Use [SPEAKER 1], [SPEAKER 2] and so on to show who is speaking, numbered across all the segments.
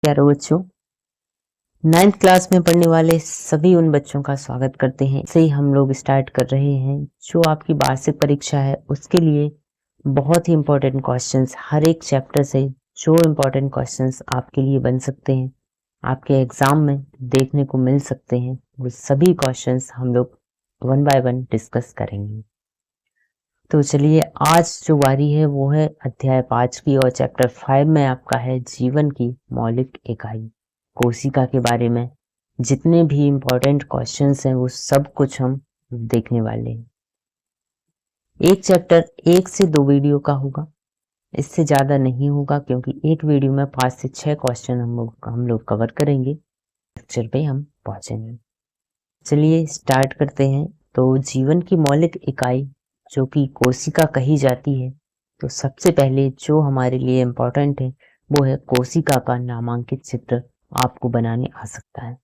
[SPEAKER 1] प्यारे बच्चों, 9th class में पढ़ने वाले सभी उन बच्चों का स्वागत करते हैं। इसे ही हम लोग स्टार्ट कर रहे हैं जो आपकी वार्षिक परीक्षा है उसके लिए बहुत ही इम्पोर्टेंट क्वेश्चंस, हर एक चैप्टर से जो इम्पोर्टेंट क्वेश्चंस आपके लिए बन सकते हैं, आपके एग्जाम में देखने को मिल सकते हैं, वो सभी क्वेश्चंस हम लोग 1 बाय 1 डिस्कस करेंगे। तो चलिए, आज जो बारी है वो है अध्याय 5 की और चैप्टर 5 में आपका है जीवन की मौलिक इकाई, कोशिका के बारे में जितने भी इम्पोर्टेंट क्वेश्चंस हैं वो सब कुछ हम देखने वाले हैं। एक चैप्टर 1 से 2 वीडियो का होगा, इससे ज़्यादा नहीं होगा, क्योंकि एक वीडियो में 5 से 6 क्वेश्चन हम लोग कवर करेंगे, लेक्चर पे हम पहुंचेंगे। चलिए स्टार्ट करते हैं। तो जीवन की मौलिक इकाई जो कि कोशिका कही जाती है, तो सबसे पहले जो हमारे लिए इम्पोर्टेंट है वो है कोशिका का नामांकित चित्र आपको बनाने आ सकता है।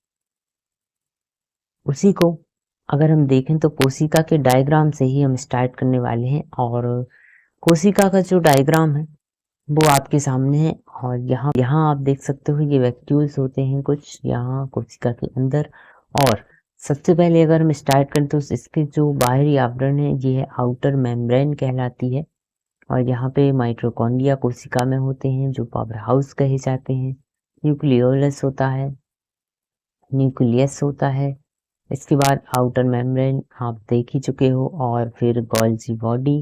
[SPEAKER 1] उसी को अगर हम देखें तो कोशिका के डायग्राम से ही हम स्टार्ट करने वाले हैं, और कोशिका का जो डायग्राम है वो आपके सामने है। और यहाँ आप देख सकते हो ये वैक्यूल्स होते हैं कुछ यहाँ कोशिका के अंदर। और सबसे पहले अगर हम स्टार्ट करें तो इसके जो बाहरी आवरण है ये है आउटर मेम्ब्रेन कहलाती है। और यहाँ पे माइटोकॉन्ड्रिया कोशिका में होते हैं जो पावर हाउस कहे जाते हैं। न्यूक्लियोलस होता है, न्यूक्लियस होता है। इसके बाद आउटर मेम्ब्रेन आप देख ही चुके हो, और फिर गोल्जी बॉडी,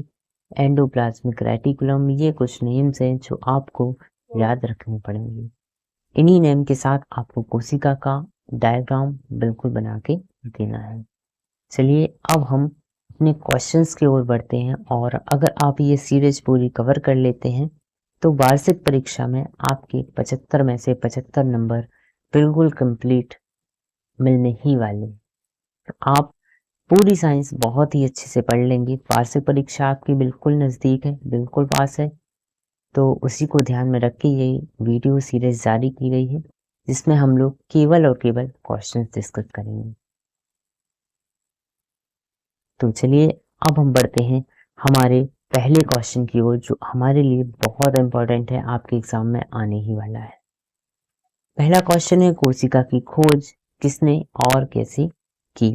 [SPEAKER 1] एंडोप्लाज्मिक रेटिकुलम, ये कुछ नेम्स हैं जो आपको याद रखने पड़ेंगे। इन्हीं नेम के साथ आपको कोशिका का डायग्राम बिल्कुल बना के देना है। चलिए अब हम अपने क्वेश्चंस की ओर बढ़ते हैं, और अगर आप ये सीरीज पूरी कवर कर लेते हैं तो वार्षिक परीक्षा में आपके 75 में से 75 नंबर बिल्कुल कंप्लीट मिलने ही वाले। तो आप पूरी साइंस बहुत ही अच्छे से पढ़ लेंगे। वार्षिक परीक्षा आपकी बिल्कुल नज़दीक है, बिल्कुल पास है, तो उसी को ध्यान में रख के ये वीडियो सीरीज जारी की गई है जिसमें हम लोग केवल और केवल क्वेश्चंस डिस्कस करेंगे। तो चलिए अब हम बढ़ते हैं हमारे पहले क्वेश्चन की ओर जो हमारे लिए बहुत इंपॉर्टेंट है, आपके एग्जाम में आने ही वाला है। पहला क्वेश्चन है कोशिका की खोज किसने और कैसे की।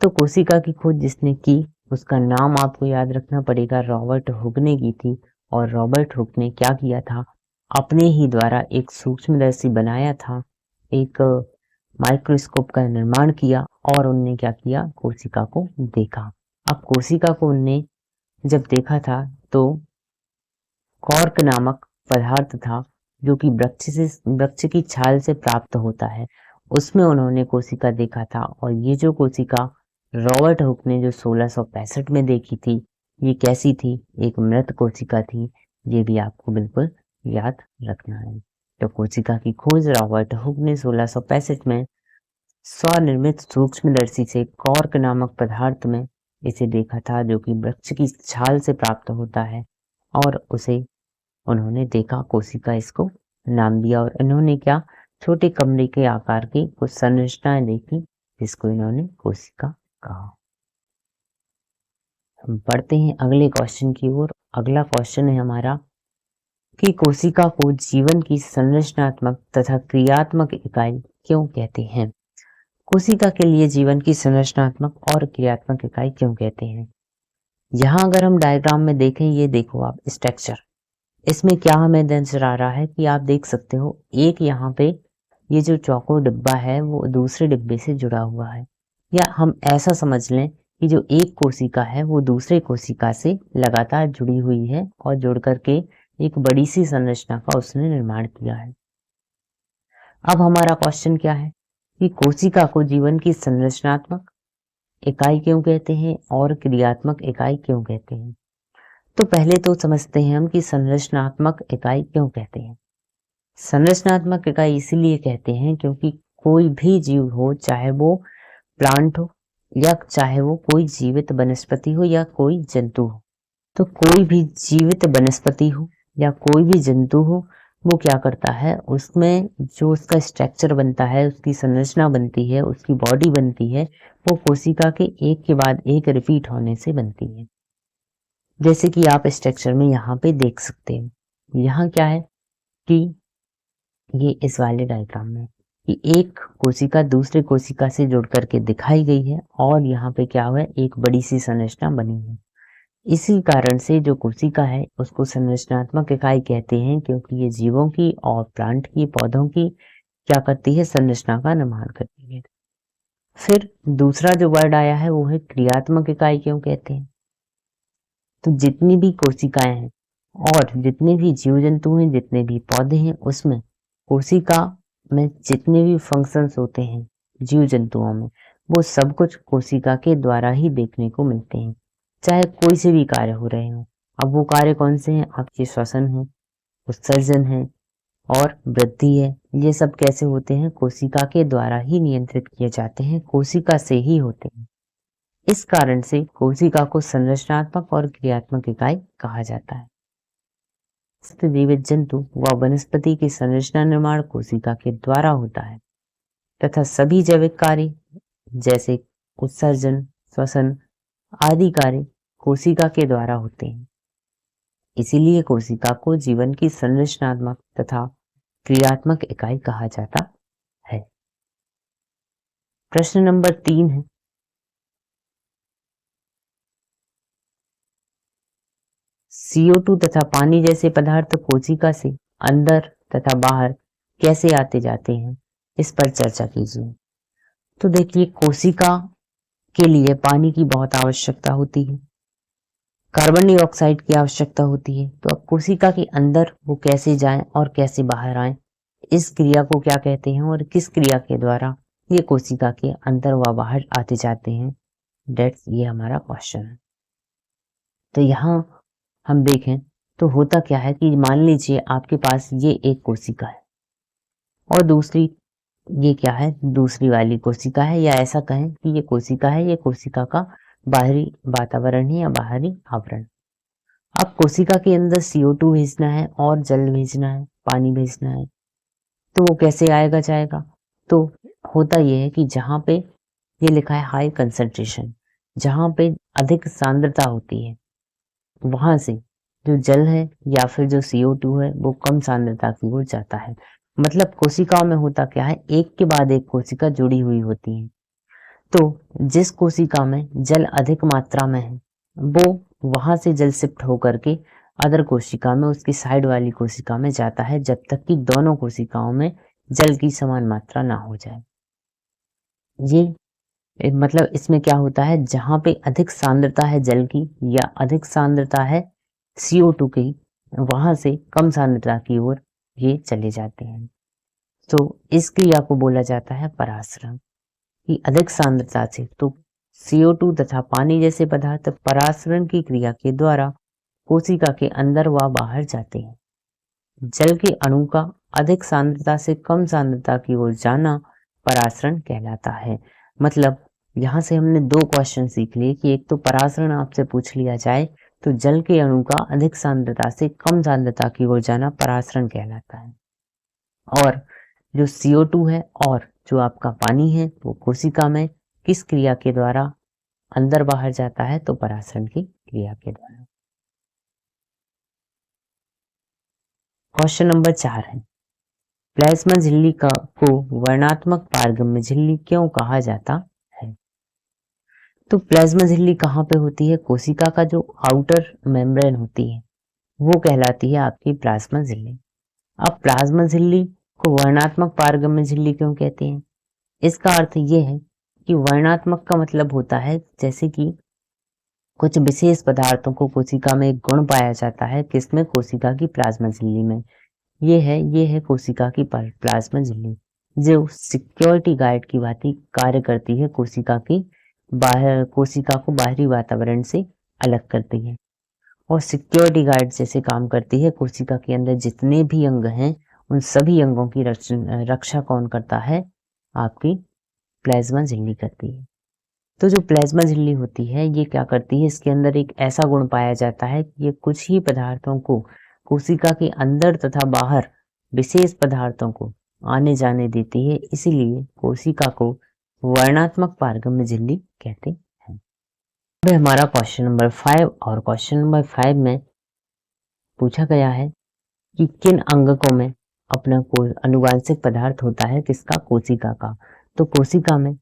[SPEAKER 1] तो कोशिका की खोज जिसने की उसका नाम आपको याद रखना पड़ेगा, रॉबर्ट हुक ने की थी। और रॉबर्ट हुक ने क्या किया था, अपने ही द्वारा एक सूक्ष्मदर्शी बनाया था, एक माइक्रोस्कोप का निर्माण किया, और उनने क्या किया, कोशिका को देखा। अब कोशिका को उनने जब देखा था तो कॉर्क नामक पदार्थ था जो कि वृक्ष की छाल से प्राप्त होता है, उसमें उन्होंने कोशिका देखा था। और ये जो कोशिका रॉबर्ट हुक ने जो 1665 में देखी थी, ये कैसी थी, एक मृत कोशिका थी। ये भी आपको बिल्कुल याद रखना है। तो कोशिका की खोज रॉबर्ट हुक ने 1665 में स्वनिर्मित सूक्ष्मदर्शी से कॉर्क नामक पदार्थ में इसे देखा था जो कि वृक्ष की छाल से प्राप्त होता है, और उसे उन्होंने देखा, कोशिका इसको नाम दिया। और इन्होंने क्या, छोटे कमरे के आकार की कुछ संरचनाएं देखी जिसको इन्होंने कोशिका कहा। हम बढ़ते हैं अगले क्वेश्चन की ओर। अगला क्वेश्चन है हमारा कि कोशिका को जीवन की संरचनात्मक तथा क्रियात्मक इकाई क्यों कहते हैं। कोशिका के लिए जीवन की संरचनात्मक और क्रियात्मक इकाई क्यों कहते हैं। यहाँ अगर हम डायग्राम में देखें, ये देखो आप स्ट्रक्चर, इसमें क्या हमें नजर आ रहा है कि आप देख सकते हो एक यहाँ पे ये जो चौकोर डिब्बा है वो दूसरे डिब्बे से जुड़ा हुआ है, या हम ऐसा समझ लें कि जो एक कोशिका है वो दूसरे कोशिका से लगातार जुड़ी हुई है और जुड़ करके एक बड़ी सी संरचना का उसने निर्माण किया है। अब हमारा क्वेश्चन क्या है कि कोशिका को जीवन की संरचनात्मक इकाई क्यों कहते हैं और क्रियात्मक इकाई क्यों कहते हैं। तो पहले तो समझते हैं हम कि संरचनात्मक इकाई क्यों कहते हैं। संरचनात्मक इकाई इसीलिए कहते हैं क्योंकि कोई भी जीव हो, चाहे वो प्लांट हो या चाहे वो कोई जीवित वनस्पति हो या कोई जंतु हो, तो कोई भी जीवित वनस्पति हो या कोई भी जंतु हो, वो क्या करता है, उसमें जो उसका स्ट्रक्चर बनता है, उसकी संरचना बनती है, उसकी बॉडी बनती है, वो कोशिका के एक के बाद एक रिपीट होने से बनती है। जैसे कि आप स्ट्रक्चर में यहाँ पे देख सकते हैं, यहाँ क्या है कि ये इस वाले डायग्राम में कि एक कोशिका दूसरे कोशिका से जुड़ करके दिखाई गई है और यहाँ पे क्या हुआ है, एक बड़ी सी संरचना बनी है। इसी कारण से जो कोशिका है उसको संरचनात्मक इकाई कहते हैं, क्योंकि ये जीवों की और प्लांट की, पौधों की क्या करती है, संरचना का निर्माण करती है। फिर दूसरा जो वर्ड आया है वो है क्रियात्मक इकाई क्यों कहते हैं। तो जितनी भी कोशिकाएं हैं और जितने भी जीव जंतु हैं, जितने भी पौधे हैं, उसमें कोशिका में जितने भी फंक्शंस होते हैं जीव जंतुओं में, वो सब कुछ कोशिका के द्वारा ही देखने को मिलते हैं, चाहे कोई से भी कार्य हो रहे हो। अब वो कार्य कौन से हैं, आपके श्वसन है, उत्सर्जन है और वृद्धि है। ये सब कैसे होते हैं, कोशिका के द्वारा ही नियंत्रित किए जाते हैं, कोशिका से ही होते हैं। इस कारण से कोशिका को संरचनात्मक और क्रियात्मक इकाई कहा जाता है। जीवित जंतु व वनस्पति की संरचना निर्माण कोशिका के द्वारा होता है तथा सभी जैविक कार्य जैसे उत्सर्जन, श्वसन आदि कार्य कोशिका के द्वारा होते हैं। इसीलिए कोशिका को जीवन की संरचनात्मक तथा क्रियात्मक इकाई कहा जाता है। प्रश्न नंबर 3 है, CO2 तथा पानी जैसे पदार्थ कोशिका से अंदर तथा बाहर कैसे आते जाते हैं, इस पर चर्चा कीजिए। तो देखिए, कोशिका के लिए पानी की बहुत आवश्यकता होती है, कार्बन डाइऑक्साइड की आवश्यकता होती है। तो अब कोशिका के अंदर वो कैसे जाएं और कैसे बाहर आएं, इस क्रिया को क्या कहते हैं और किस क्रिया के द्वारा ये कोशिका के अंदर व बाहर आते जाते हैं, डेट्स ये हमारा क्वेश्चन है। तो यहाँ हम देखें तो होता क्या है कि मान लीजिए आपके पास ये एक कोशिका है और दूसरी ये क्या है, दूसरी वाली कोशिका है, या ऐसा कहें कि ये कोशिका है, ये कोशिका का बाहरी वातावरण है या बाहरी आवरण। अब कोशिका के अंदर CO2 भेजना है और जल भेजना है, पानी भेजना है, तो वो कैसे आएगा जाएगा। तो होता यह है कि जहाँ पे ये लिखा है हाई कंसंट्रेशन, जहाँ पे अधिक सांद्रता होती है, वहां से जो जल है या फिर जो CO2 है वो कम सांद्रता की ओर जाता है। मतलब कोशिकाओं में होता क्या है, एक के बाद एक कोशिका जुड़ी हुई होती है। तो जिस कोशिका में जल अधिक मात्रा में है वो वहां से जल शिफ्ट होकर के अदर कोशिका में, उसकी साइड वाली कोशिका में जाता है, जब तक कि दोनों कोशिकाओं में जल की समान मात्रा ना हो जाए। ये मतलब इसमें क्या होता है, जहां पे अधिक सांद्रता है जल की या अधिक सांद्रता है CO2 की, वहां से कम सांद्रता की ओर ये चले जाते हैं। तो इस क्रिया को बोला जाता है परासरण, कि अधिक सांद्रता से तो CO2 तथा पानी जैसे पदार्थ परासरण की क्रिया के द्वारा कोशिका के अंदर व बाहर जाते हैं। जल के अणु का अधिक सांद्रता से कम सांद्रता की ओर जाना परासरण कहलाता है। मतलब यहाँ से हमने दो क्वेश्चन सीख लिए कि एक तो परासरण आपसे पूछ लिया जाए तो जल के अणु का अधिक सांद्रता से कम सांद्रता की ओर जाना परासरण कहलाता है, और जो CO2 है और जो आपका पानी है वो कोशिका में किस क्रिया के द्वारा अंदर बाहर जाता है, तो परासरण की क्रिया के द्वारा। क्वेश्चन नंबर 4 है, प्लाज्मा झिल्ली को वर्णात्मक पारगम्य झिल्ली क्यों कहा जाता है। तो प्लाज्मा झिल्ली कहाँ पे होती है, कोशिका का जो आउटर मेम्ब्रेन होती है वो कहलाती है आपकी प्लाज्मा झिल्ली। अब प्लाज्मा झिल्ली को वर्णात्मक पारगम्य झिल्ली क्यों कहते हैं, इसका अर्थ ये है कि वर्णात्मक का मतलब होता है जैसे कि कुछ विशेष पदार्थों को कोशिका में एक गुण पाया जाता है, किसमें, कोशिका की प्लाज्मा झिल्ली में। ये है कोशिका की प्लाज्मा झिल्ली, जो सिक्योरिटी गार्ड की भांति कार्य करती है, कोशिका को बाहरी वातावरण से अलग करती है और सिक्योरिटी गार्ड जैसे काम करती है। कोशिका के अंदर जितने भी अंग हैं उन सभी अंगों की रक्षा कौन करता है, आपकी प्लाज्मा झिल्ली करती है। तो जो प्लाज्मा झिल्ली होती है ये क्या करती है, इसके अंदर एक ऐसा गुण पाया जाता है कि ये कुछ ही पदार्थों को कोशिका के अंदर तथा बाहर विशेष पदार्थों को आने जाने देती है, इसीलिए कोशिका को वर्णात्मक पारगम्य झिल्ली कहते हैं। अब हमारा क्वेश्चन नंबर 5, और क्वेश्चन नंबर 5 में पूछा गया है कि किन अंगकों में अपना कोई अनुवांशिक पदार्थ होता है किसका, कोशिका का। तो कोशिका में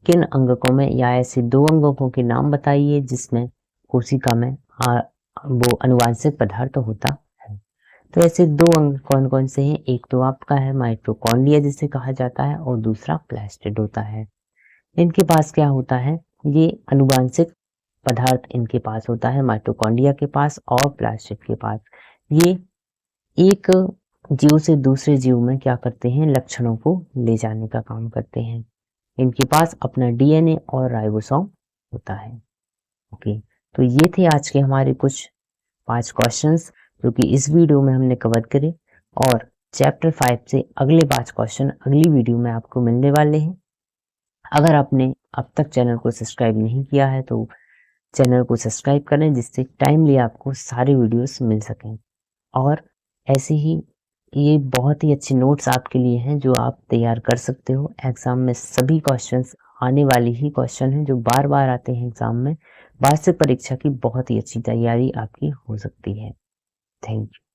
[SPEAKER 1] किन अंगकों में या ऐसे 2 अंगकों के नाम बताइए जिसमें कोशिका में वो अनुवांशिक पदार्थ होता है। तो ऐसे 2 अंग कौन कौन से हैं, एक तो आपका है माइटोकॉन्ड्रिया जिसे कहा जाता है और दूसरा प्लास्टिड होता है। इनके पास क्या होता है, ये अनुवांशिक पदार्थ इनके पास होता है माइटोकॉन्ड्रिया के पास और प्लास्टिड के पास। ये एक जीव से दूसरे जीव में क्या करते हैं, लक्षणों को ले जाने का काम करते हैं। इनके पास अपना डीएनए और राइबोसोम होता है। ओके, तो ये थे आज के हमारे कुछ 5 क्वेश्चंस जो कि इस वीडियो में हमने कवर करे, और चैप्टर 5 से अगले 5 क्वेश्चन अगली वीडियो में आपको मिलने वाले हैं। अगर आपने अब तक चैनल को सब्सक्राइब नहीं किया है तो चैनल को सब्सक्राइब करें जिससे टाइमली आपको सारे वीडियोस मिल सकें। और ऐसे ही ये बहुत ही अच्छे नोट्स आपके लिए हैं जो आप तैयार कर सकते हो। एग्जाम में सभी क्वेश्चंस आने वाली ही क्वेश्चन हैं जो बार बार आते हैं एग्जाम में। वार्षिक परीक्षा की बहुत ही अच्छी तैयारी आपकी हो सकती है। Thank you.